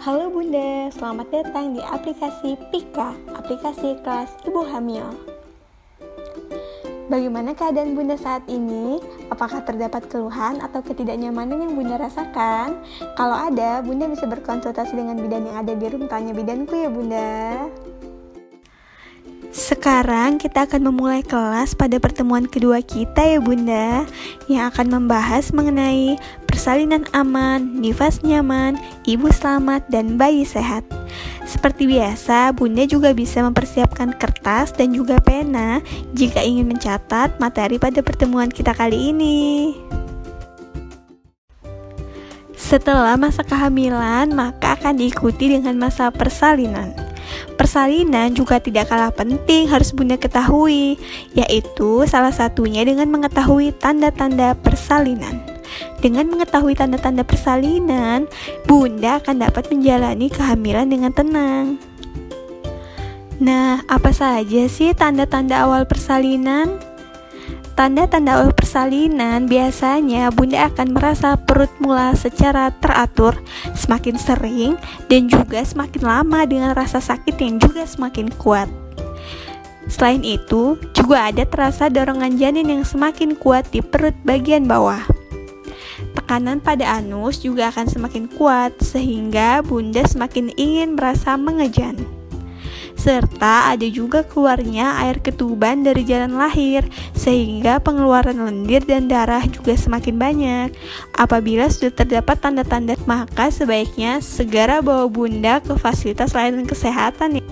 Halo Bunda, selamat datang di aplikasi Pika, aplikasi kelas Ibu Hamil. Bagaimana keadaan Bunda saat ini? Apakah terdapat keluhan atau ketidaknyamanan yang Bunda rasakan? Kalau ada, Bunda bisa berkonsultasi dengan bidan yang ada di room tanya bidanku ya Bunda. Sekarang kita akan memulai kelas pada pertemuan kedua kita ya Bunda, yang akan membahas mengenai persalinan aman, nifas nyaman, ibu selamat, dan bayi sehat. Seperti biasa, Bunda juga bisa mempersiapkan kertas dan juga pena jika ingin mencatat materi pada pertemuan kita kali ini. Setelah masa kehamilan, maka akan diikuti dengan masa persalinan. Persalinan juga tidak kalah penting harus Bunda ketahui, yaitu salah satunya dengan mengetahui tanda-tanda persalinan. Dengan mengetahui tanda-tanda persalinan, Bunda akan dapat menjalani kehamilan dengan tenang. Nah, apa saja sih tanda-tanda awal persalinan? Tanda-tanda awal persalinan biasanya Bunda akan merasa perut mula secara teratur, semakin sering, dan juga semakin lama dengan rasa sakit yang juga semakin kuat. Selain itu, juga ada terasa dorongan janin yang semakin kuat di perut bagian bawah. Tekanan pada anus juga akan semakin kuat, sehingga Bunda semakin ingin merasa mengejan. Serta ada juga keluarnya air ketuban dari jalan lahir, sehingga pengeluaran lendir dan darah juga semakin banyak. Apabila sudah terdapat tanda-tanda, maka sebaiknya segera bawa Bunda ke fasilitas layanan kesehatan ya.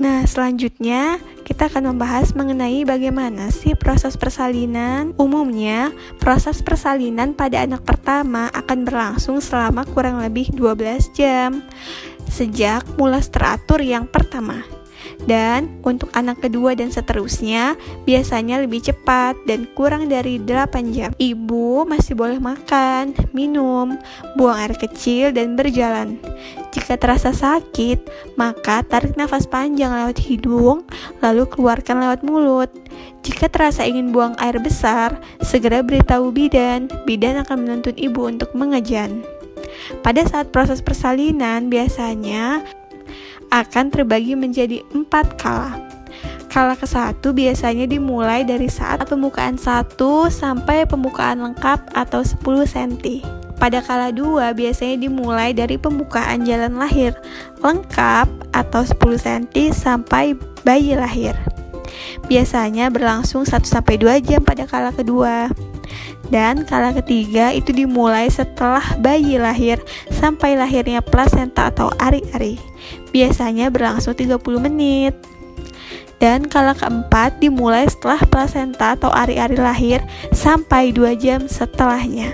Nah, selanjutnya kita akan membahas mengenai bagaimana sih proses persalinan. Umumnya, proses persalinan pada anak pertama akan berlangsung selama kurang lebih 12 jam sejak mulas teratur yang pertama. Dan untuk anak kedua dan seterusnya biasanya lebih cepat dan kurang dari 8 jam. Ibu masih boleh makan, minum, buang air kecil, dan berjalan. Jika terasa sakit, maka tarik nafas panjang lewat hidung, lalu keluarkan lewat mulut. Jika terasa ingin buang air besar, segera beritahu bidan. Bidan akan menuntun ibu untuk mengejan. Pada saat proses persalinan biasanya akan terbagi menjadi 4 kala. Kala ke-1 biasanya dimulai dari saat pembukaan 1 sampai pembukaan lengkap atau 10 cm. Pada kala 2 biasanya dimulai dari pembukaan jalan lahir lengkap atau 10 cm sampai bayi lahir. Biasanya berlangsung 1-2 jam pada kala kedua. Dan kala ketiga itu dimulai setelah bayi lahir sampai lahirnya plasenta atau ari-ari. Biasanya berlangsung 30 menit. Dan kala keempat dimulai setelah plasenta atau ari-ari lahir sampai 2 jam setelahnya.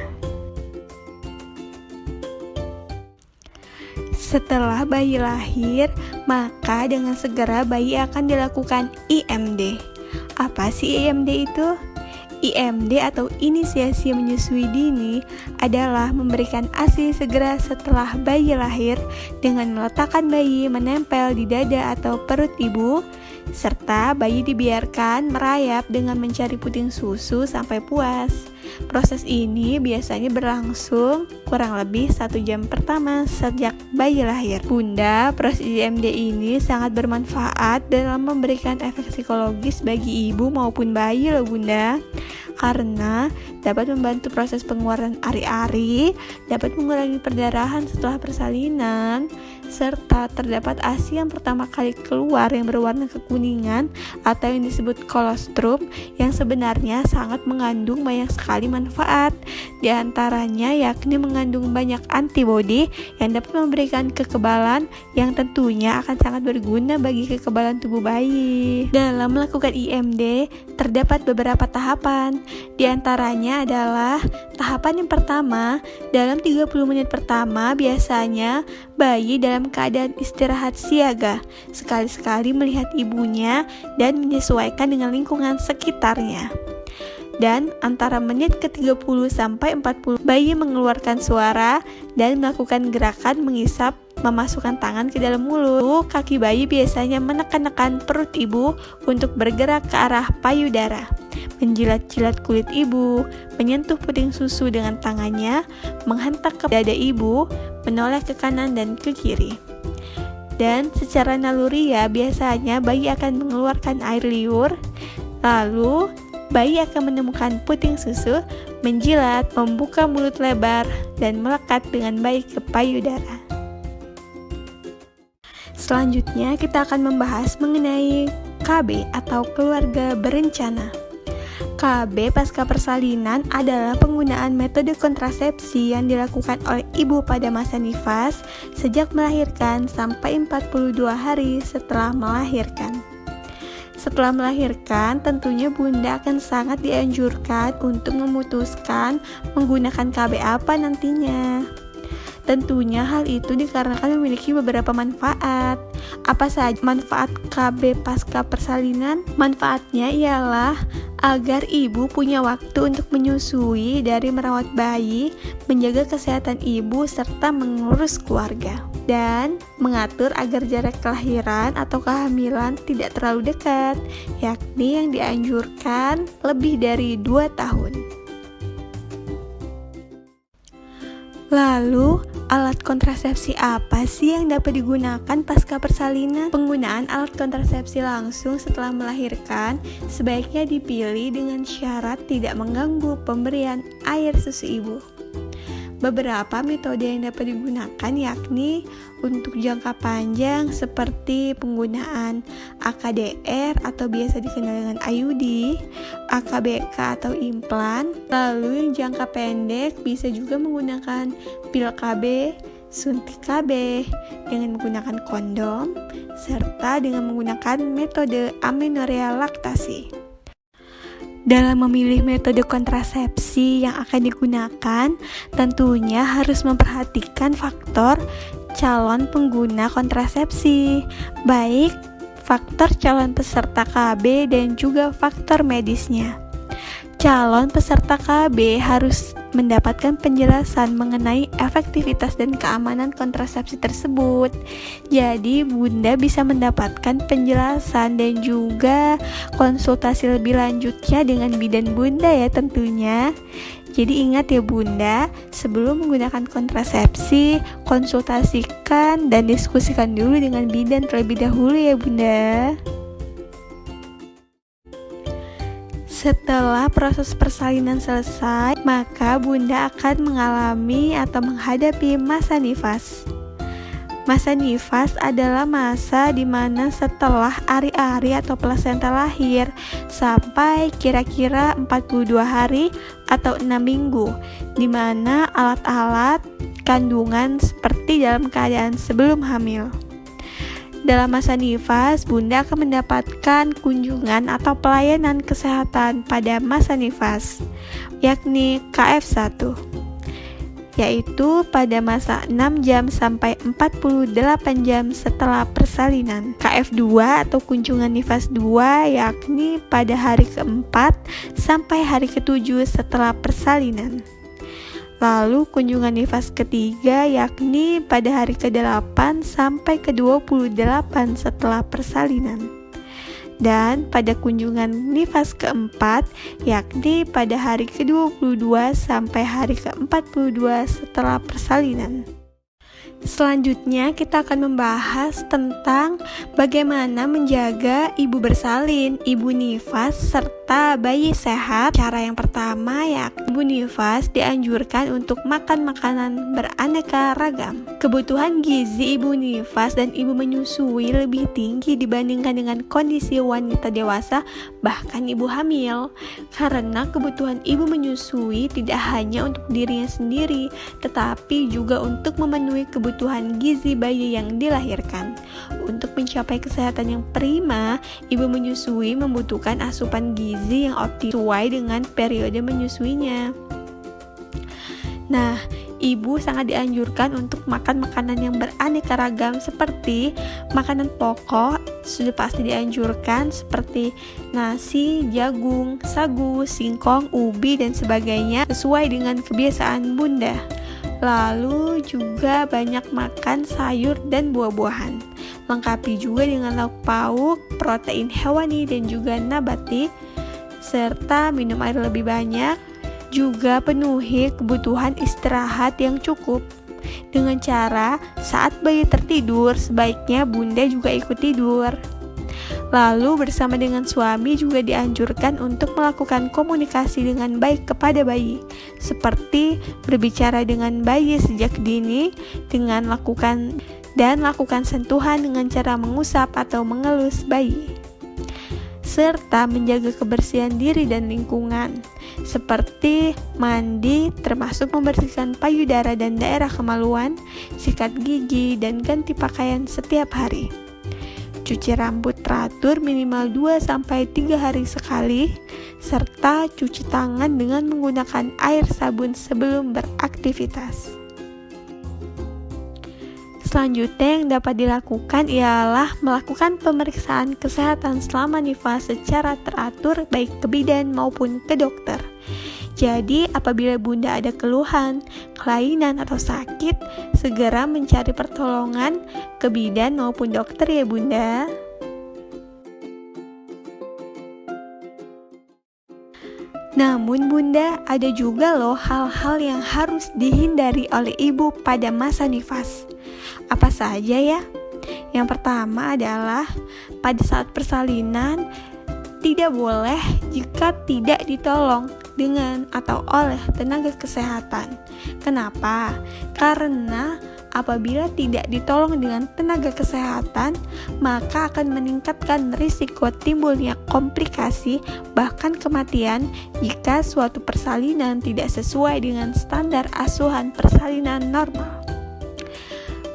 Setelah bayi lahir, maka dengan segera bayi akan dilakukan IMD. Apa sih IMD itu? IMD atau inisiasi menyusui dini adalah memberikan ASI segera setelah bayi lahir dengan meletakkan bayi menempel di dada atau perut ibu, serta bayi dibiarkan merayap dengan mencari puting susu sampai puas. Proses ini biasanya berlangsung kurang lebih 1 jam pertama sejak bayi lahir. Bunda, proses IMD ini sangat bermanfaat dalam memberikan efek psikologis bagi ibu maupun bayi loh Bunda, karena dapat membantu proses pengeluaran ari-ari, dapat mengurangi perdarahan setelah persalinan, serta terdapat ASI yang pertama kali keluar yang berwarna kekuningan atau yang disebut kolostrum yang sebenarnya sangat mengandung banyak sekali manfaat. Di antaranya yakni mengandung banyak antibodi yang dapat memberikan kekebalan yang tentunya akan sangat berguna bagi kekebalan tubuh bayi. Dalam melakukan IMD terdapat beberapa tahapan. Di antaranya adalah tahapan yang pertama, dalam 30 menit pertama biasanya bayi dalam keadaan istirahat siaga, sekali-sekali melihat ibunya dan menyesuaikan dengan lingkungan sekitarnya. Dan antara menit ke-30 sampai 40 bayi mengeluarkan suara dan melakukan gerakan mengisap, memasukkan tangan ke dalam mulut. Kaki bayi biasanya menekan-nekan perut ibu untuk bergerak ke arah payudara, menjilat-jilat kulit ibu, menyentuh puting susu dengan tangannya, menghentak ke dada ibu, menoleh ke kanan dan ke kiri. Dan secara naluriah biasanya bayi akan mengeluarkan air liur, lalu bayi akan menemukan puting susu, menjilat, membuka mulut lebar, dan melekat dengan baik ke payudara. Selanjutnya kita akan membahas mengenai KB atau keluarga berencana. KB pasca persalinan adalah penggunaan metode kontrasepsi yang dilakukan oleh ibu pada masa nifas sejak melahirkan sampai 42 hari setelah melahirkan. Setelah melahirkan, tentunya bunda akan sangat dianjurkan untuk memutuskan menggunakan KB apa nantinya. Tentunya hal itu dikarenakan memiliki beberapa manfaat. Apa saja manfaat KB pasca persalinan? Manfaatnya ialah agar ibu punya waktu untuk menyusui dari merawat bayi, menjaga kesehatan ibu, serta mengurus keluarga. Dan mengatur agar jarak kelahiran atau kehamilan tidak terlalu dekat, yakni yang dianjurkan lebih dari 2 tahun. Lalu, alat kontrasepsi apa sih yang dapat digunakan pasca persalinan? Penggunaan alat kontrasepsi langsung setelah melahirkan sebaiknya dipilih dengan syarat tidak mengganggu pemberian air susu ibu. Beberapa metode yang dapat digunakan yakni untuk jangka panjang seperti penggunaan AKDR atau biasa dikenal dengan IUD, AKBK atau implan. Lalu yang jangka pendek bisa juga menggunakan pil KB, suntik KB dengan menggunakan kondom, serta dengan menggunakan metode amenorea laktasi. Dalam memilih metode kontrasepsi yang akan digunakan, tentunya harus memperhatikan faktor calon pengguna kontrasepsi, baik faktor calon peserta KB dan juga faktor medisnya. Calon peserta KB harus mendapatkan penjelasan mengenai efektivitas dan keamanan kontrasepsi tersebut. Jadi bunda bisa mendapatkan penjelasan dan juga konsultasi lebih lanjutnya dengan bidan bunda ya tentunya. Jadi ingat ya bunda, sebelum menggunakan kontrasepsi, konsultasikan dan diskusikan dulu dengan bidan terlebih dahulu ya bunda. Setelah proses persalinan selesai, maka bunda akan mengalami atau menghadapi masa nifas. Masa nifas adalah masa di mana setelah ari-ari atau plasenta lahir sampai kira-kira 42 hari atau 6 minggu, di mana alat-alat kandungan seperti dalam keadaan sebelum hamil. Dalam masa nifas, bunda akan mendapatkan kunjungan atau pelayanan kesehatan pada masa nifas, yakni KF1, yaitu pada masa 6 jam sampai 48 jam setelah persalinan. KF2 atau kunjungan nifas 2, yakni pada hari ke-4 sampai hari ke-7 setelah persalinan. Lalu kunjungan nifas ketiga yakni pada hari ke-8 sampai ke-28 setelah persalinan. Dan pada kunjungan nifas keempat yakni pada hari ke-22 sampai hari ke-42 setelah persalinan. Selanjutnya kita akan membahas tentang bagaimana menjaga ibu bersalin, ibu nifas, serta bayi sehat. Cara yang pertama ya, ibu nifas dianjurkan untuk makan makanan beraneka ragam. Kebutuhan gizi ibu nifas dan ibu menyusui lebih tinggi dibandingkan dengan kondisi wanita dewasa, bahkan ibu hamil. Karena kebutuhan ibu menyusui tidak hanya untuk dirinya sendiri, tetapi juga untuk memenuhi kebutuhan gizi bayi yang dilahirkan. Untuk mencapai kesehatan yang prima, ibu menyusui membutuhkan asupan gizi yang optimal sesuai dengan periode menyusuinya. Nah, ibu sangat dianjurkan untuk makan makanan yang beraneka ragam seperti makanan pokok, sudah pasti dianjurkan seperti nasi, jagung, sagu, singkong, ubi, dan sebagainya sesuai dengan kebiasaan bunda. Lalu juga banyak makan sayur dan buah-buahan. Lengkapi juga dengan lauk pauk, protein hewani dan juga nabati, serta minum air lebih banyak. Juga penuhi kebutuhan istirahat yang cukup. dengan cara saat bayi tertidur, sebaiknya Bunda juga ikut tidur. Lalu bersama dengan suami juga dianjurkan untuk melakukan komunikasi dengan baik kepada bayi, seperti berbicara dengan bayi sejak dini dengan lakukan sentuhan dengan cara mengusap atau mengelus bayi, serta menjaga kebersihan diri dan lingkungan, seperti mandi, termasuk membersihkan payudara dan daerah kemaluan, sikat gigi, dan ganti pakaian setiap hari. Cuci rambut teratur minimal 2-3 hari sekali, serta cuci tangan dengan menggunakan air sabun sebelum beraktivitas. Selanjutnya yang dapat dilakukan ialah melakukan pemeriksaan kesehatan selama nifas secara teratur baik ke bidan maupun ke dokter. Jadi apabila Bunda ada keluhan, kelainan atau sakit, segera mencari pertolongan ke bidan maupun dokter ya Bunda. Namun Bunda, ada juga loh hal-hal yang harus dihindari oleh ibu pada masa nifas. Apa saja ya? Yang pertama adalah pada saat persalinan tidak boleh jika tidak ditolong dengan atau oleh tenaga kesehatan. Kenapa? Karena apabila tidak ditolong dengan tenaga kesehatan, maka akan meningkatkan risiko timbulnya komplikasi bahkan kematian jika suatu persalinan tidak sesuai dengan standar asuhan persalinan normal.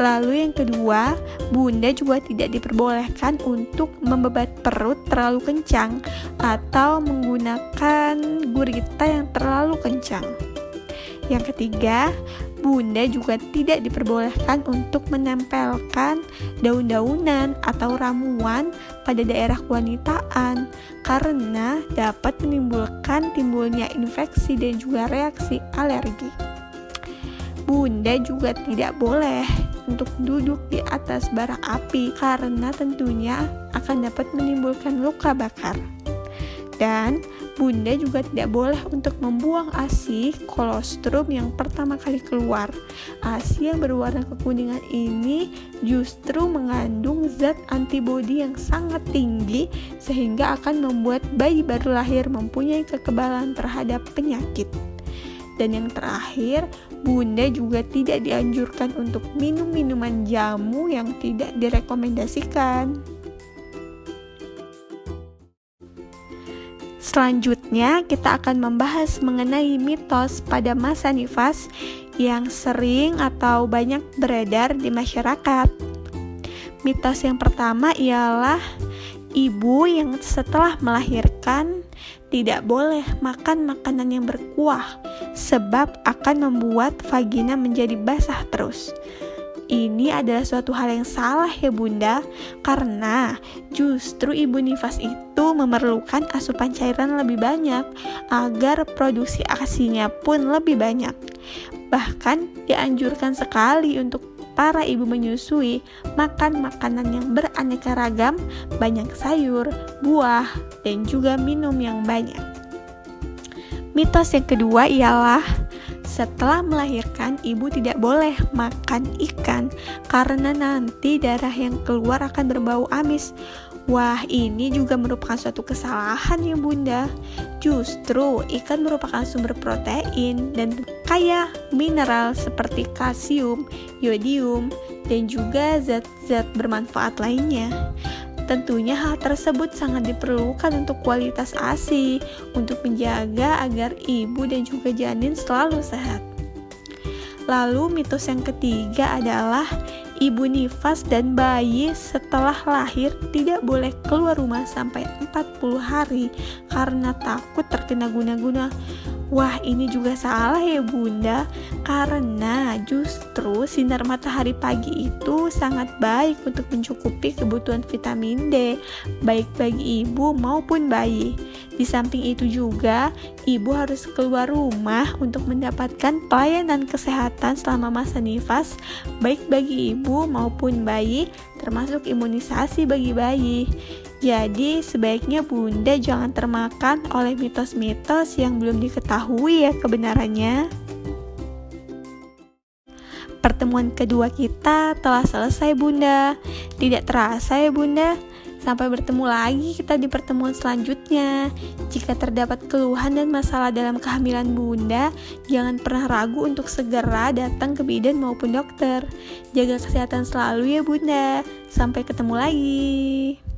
Lalu yang kedua, Bunda juga tidak diperbolehkan untuk membebat perut terlalu kencang atau menggunakan gurita yang terlalu kencang. Yang ketiga, Bunda juga tidak diperbolehkan untuk menempelkan daun-daunan atau ramuan pada daerah kewanitaan karena dapat menimbulkan timbulnya infeksi dan juga reaksi alergi. Bunda juga tidak boleh untuk duduk di atas bara api karena tentunya akan dapat menimbulkan luka bakar. Dan Bunda juga tidak boleh untuk membuang ASI kolostrum yang pertama kali keluar. ASI yang berwarna kekuningan ini justru mengandung zat antibodi yang sangat tinggi sehingga akan membuat bayi baru lahir mempunyai kekebalan terhadap penyakit. Dan yang terakhir, Bunda juga tidak dianjurkan untuk minum minuman jamu yang tidak direkomendasikan. Selanjutnya, kita akan membahas mengenai mitos pada masa nifas yang sering atau banyak beredar di masyarakat. Mitos yang pertama ialah ibu yang setelah melahirkan tidak boleh makan makanan yang berkuah sebab akan membuat vagina menjadi basah terus. Ini adalah suatu hal yang salah ya Bunda, karena justru ibu nifas itu memerlukan asupan cairan lebih banyak agar produksi ASI-nya pun lebih banyak. Bahkan dianjurkan sekali untuk para ibu menyusui makan makanan yang beraneka ragam, banyak sayur, buah, dan juga minum yang banyak. Mitos yang kedua ialah setelah melahirkan, ibu tidak boleh makan ikan karena nanti darah yang keluar akan berbau amis. Wah, ini juga merupakan suatu kesalahan ya Bunda. Justru ikan merupakan sumber protein dan kaya mineral seperti kalsium, yodium, dan juga zat-zat bermanfaat lainnya. Tentunya hal tersebut sangat diperlukan untuk kualitas ASI, untuk menjaga agar ibu dan juga janin selalu sehat. Lalu mitos yang ketiga adalah ibu nifas dan bayi setelah lahir tidak boleh keluar rumah sampai 40 hari karena takut terkena guna-guna. Wah, ini juga salah ya Bunda, karena justru sinar matahari pagi itu sangat baik untuk mencukupi kebutuhan vitamin D, baik bagi ibu maupun bayi. Di samping itu juga, ibu harus keluar rumah untuk mendapatkan pelayanan kesehatan selama masa nifas, baik bagi ibu maupun bayi, termasuk imunisasi bagi bayi. Jadi sebaiknya Bunda jangan termakan oleh mitos-mitos yang belum diketahui ya kebenarannya. Pertemuan kedua kita telah selesai, Bunda. Tidak terasa ya, Bunda. Sampai bertemu lagi kita di pertemuan selanjutnya. Jika terdapat keluhan dan masalah dalam kehamilan Bunda, jangan pernah ragu untuk segera datang ke bidan maupun dokter. Jaga kesehatan selalu ya, Bunda. Sampai ketemu lagi.